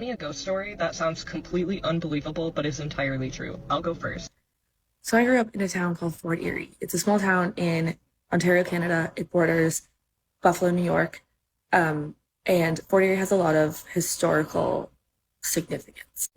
Me a ghost story that sounds completely unbelievable but is entirely true. I'll go first. So I grew up in a town called Fort Erie. It's a small town in Ontario, Canada. It borders Buffalo, New York. And Fort Erie has a lot of historical significance.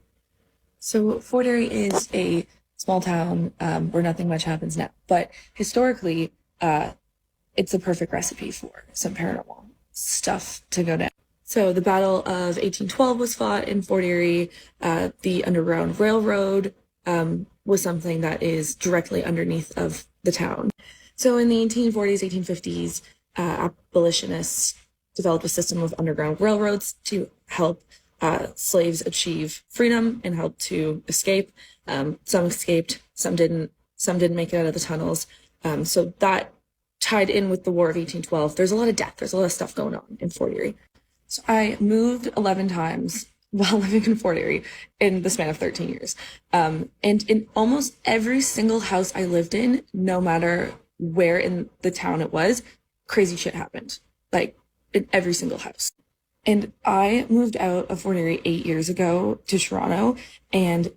So Fort Erie is a small town where nothing much happens now. But historically, it's a perfect recipe for some paranormal stuff to go down. So the Battle of 1812 was fought in Fort Erie. The Underground Railroad was something that is directly underneath of the town. So in the 1840s, 1850s, abolitionists developed a system of underground railroads to help slaves achieve freedom and help to escape. Some escaped, some didn't. Some didn't make it out of the tunnels. So that tied in with the War of 1812. There's a lot of death. There's a lot of stuff going on in Fort Erie. So I moved 11 times while living in Fort Erie in the span of 13 years. And in almost every single house I lived in, no matter where in the town it was, crazy shit happened. Like in every single house. And I moved out of Fort Erie 8 years ago to Toronto. And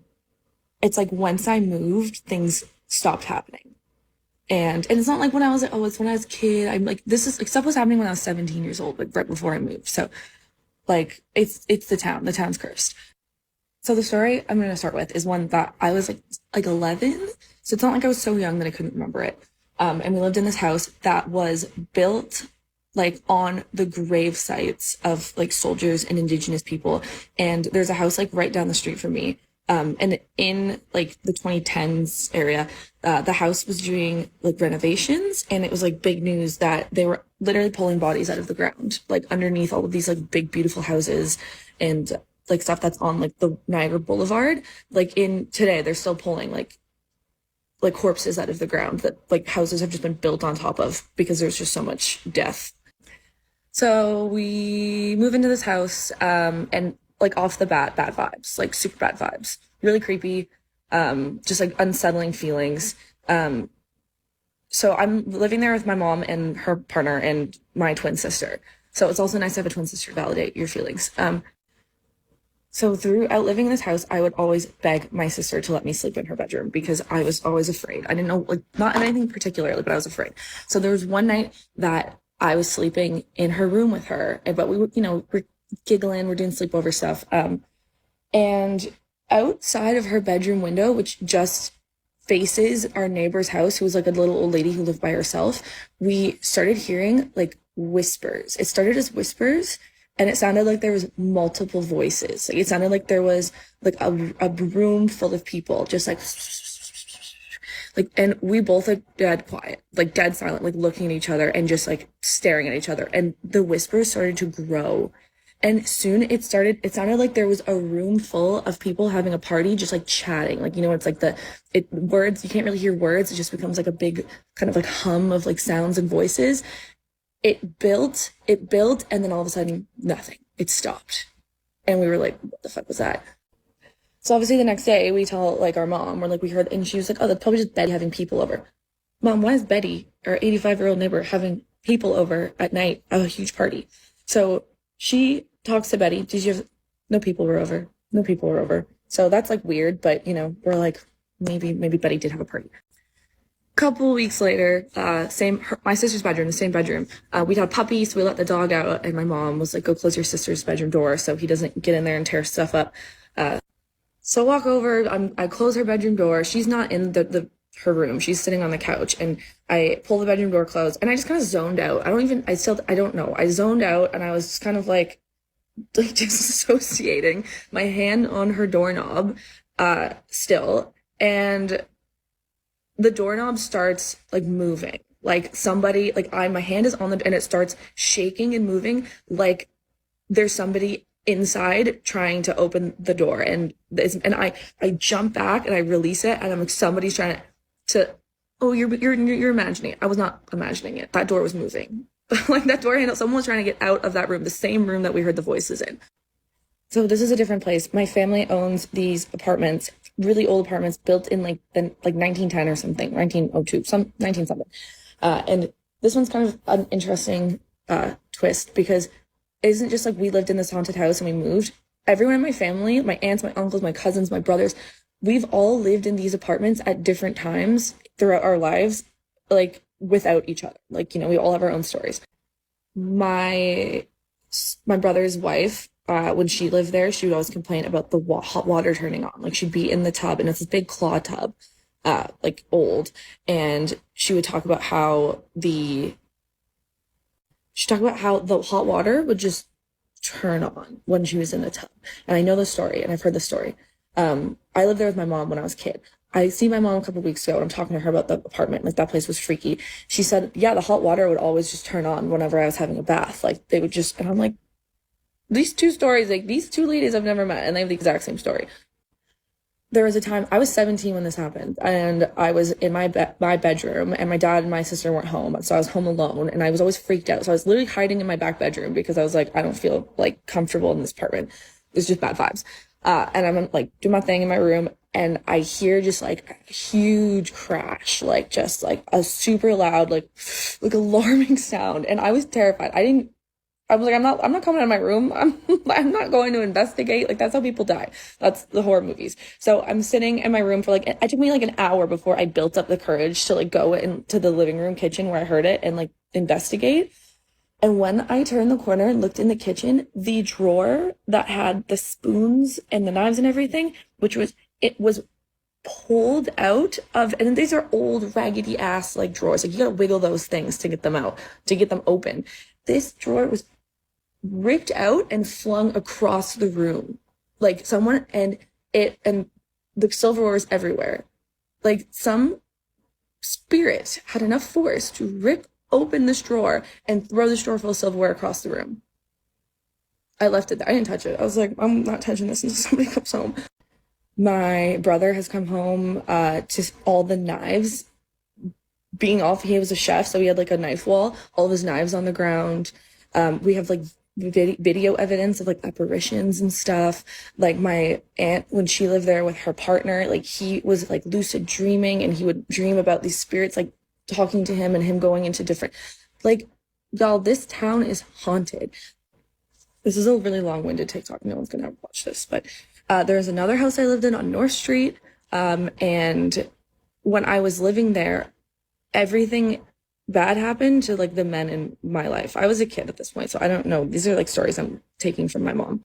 it's like once I moved, things stopped happening. And it's not like when I was it's when I was a kid. I'm like, this is like stuff was happening when I was 17 years old, like right before I moved. So like it's the town. The town's cursed. So the story I'm gonna start with is one that I was like 11. So it's not like I was so young that I couldn't remember it. And we lived in this house that was built like on the grave sites of like soldiers and indigenous people. And there's a house like right down the street from me. And in like the 2010s area, the house was doing like renovations, and it was like big news that they were literally pulling bodies out of the ground, like underneath all of these like big, beautiful houses and like stuff that's on like the Niagara Boulevard. Like in today, they're still pulling like corpses out of the ground that like houses have just been built on top of because there's just so much death. So we move into this house, and like off the bat, bad vibes, like super bad vibes, really creepy, just like unsettling feelings. So I'm living there with my mom and her partner and my twin sister. So it's also nice to have a twin sister validate your feelings. So throughout living in this house, I would always beg my sister to let me sleep in her bedroom because I was always afraid. I didn't know, like, not anything particularly, but I was afraid. So there was one night that I was sleeping in her room with her, but we were, we're giggling, we're doing sleepover stuff. And outside of her bedroom window, which just faces our neighbor's house, who was like a little old lady who lived by herself, we started hearing like whispers. It started as whispers, and it sounded like there was multiple voices. Like it sounded like there was like a room full of people, just like, and we both like dead quiet, like dead silent, like looking at each other and just like staring at each other. And the whispers started to grow. And soon it sounded like there was a room full of people having a party, just like chatting. Like, it's like words, you can't really hear words. It just becomes like a big kind of like hum of like sounds and voices. It built, and then all of a sudden, nothing. It stopped. And we were like, what the fuck was that? So obviously the next day we tell like our mom, we're like, we heard, and she was like, oh, that's probably just Betty having people over. Mom, why is Betty, our 85-year-old neighbor, having people over at night at a huge party? So she talks to Betty. No people were over. No people were over. So that's like weird, but we're like, maybe Betty did have a party. Couple weeks later, my sister's bedroom, the same bedroom. We'd had puppies, so we let the dog out, and my mom was like, go close your sister's bedroom door so he doesn't get in there and tear stuff up. So I walk over, I close her bedroom door. She's not in her room. She's sitting on the couch, and I pull the bedroom door closed, and I just kind of zoned out. I don't know. I zoned out, and I was just kind of like disassociating, my hand on her doorknob, still, and the doorknob starts like moving, like somebody, like my hand is on and it starts shaking and moving, like there's somebody inside trying to open the door, and I jump back and I release it, and I'm like, somebody's trying to oh, you're imagining it. I was not imagining it. That door was moving. Like that door handle, someone was trying to get out of that room, the same room that we heard the voices in. So this is a different place. My family owns these apartments, really old apartments built in like 1910 or something, 1902, 19 something. And this one's kind of an interesting twist because it isn't just like we lived in this haunted house and we moved. everyone in my family, my aunts, my uncles, my cousins, my brothers, we've all lived in these apartments at different times throughout our lives, like without each other. Like, we all have our own stories. My my brother's wife, when she lived there, she would always complain about the hot water turning on. Like she'd be in the tub, and it's this big claw tub, like old, and she talked about how the hot water would just turn on when she was in the tub. And I know the story, and I've heard the story. I lived there with my mom when I was a kid. I see my mom a couple weeks ago, and I'm talking to her about the apartment. Like, that place was freaky. She said, yeah, the hot water would always just turn on whenever I was having a bath. Like, they would just, and I'm like, these two stories, like, these two ladies I've never met, and they have the exact same story. There was a time, I was 17 when this happened, and I was in my bedroom, and my dad and my sister weren't home, so I was home alone, and I was always freaked out. So I was literally hiding in my back bedroom because I was like, I don't feel like comfortable in this apartment. It's just bad vibes. And I'm like doing my thing in my room, and I hear just like a huge crash, like just like a super loud, like alarming sound. And I was terrified. I was like, I'm not coming out of my room. I'm not going to investigate. Like, that's how people die. That's the horror movies. So I'm sitting in my room for like, it took me like an hour before I built up the courage to like go into the living room kitchen where I heard it and like investigate. And when I turned the corner and looked in the kitchen, the drawer that had the spoons and the knives and everything, it was pulled out of, and these are old raggedy ass like drawers. Like, you gotta wiggle those things to get them out, to get them open. This drawer was ripped out and flung across the room. Like someone, and the silverware was everywhere. Like, some spirit had enough force to rip open this drawer and throw this drawer full of silverware across the room. I left it there. I didn't touch it. I was like, I'm not touching this until somebody comes home. My brother has come home to all the knives being off. He was a chef, so he had like a knife wall, all of his knives on the ground. We have like video evidence of like apparitions and stuff. Like, my aunt, when she lived there with her partner, like, he was like lucid dreaming, and he would dream about these spirits like talking to him and him going into different, like, y'all, this town is haunted. This is a really long-winded TikTok. No one's gonna watch this, but there's another house I lived in on North Street, and when I was living there, everything bad happened to like the men in my life. I was a kid at this point, so I don't know. These are like stories I'm taking from my mom.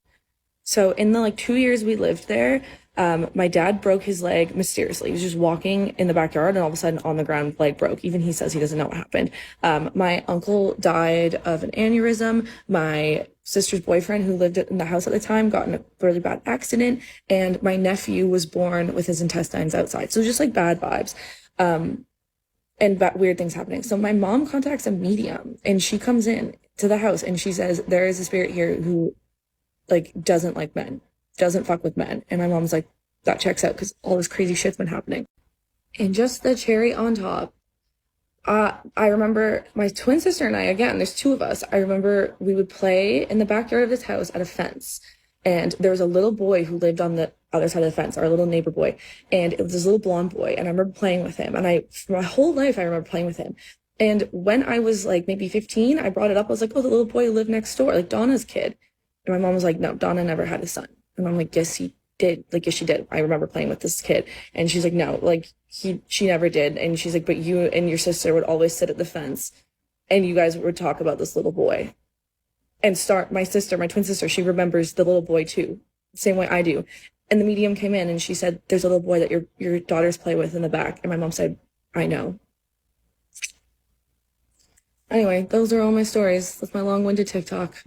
So in the like 2 years we lived there, my dad broke his leg mysteriously. He was just walking in the backyard, and all of a sudden on the ground, leg broke. Even he says he doesn't know what happened. My uncle died of an aneurysm. My sister's boyfriend, who lived in the house at the time, got in a really bad accident, and my nephew was born with his intestines outside. So just like bad vibes. And weird things happening. So my mom contacts a medium, and she comes in to the house, and she says, there is a spirit here who like doesn't like men, doesn't fuck with men. And my mom's like, that checks out, because all this crazy shit's been happening. And just the cherry on top, I remember my twin sister and I, again, there's two of us. I remember we would play in the backyard of this house at a fence. And there was a little boy who lived on the other side of the fence, our little neighbor boy. And it was this little blonde boy. And I remember playing with him. And for my whole life, I remember playing with him. And when I was like maybe 15, I brought it up. I was like, oh, the little boy who lived next door, like Donna's kid. And my mom was like, no, Donna never had a son. And I'm like, yes, he did. Like, yes, she did. I remember playing with this kid. And she's like, no, like she never did. And she's like, but you and your sister would always sit at the fence, and you guys would talk about this little boy. And my twin sister, she remembers the little boy too, same way I do. And the medium came in, and she said, there's a little boy that your daughters play with in the back. And my mom said, I know. Anyway, those are all my stories. That's my long-winded TikTok.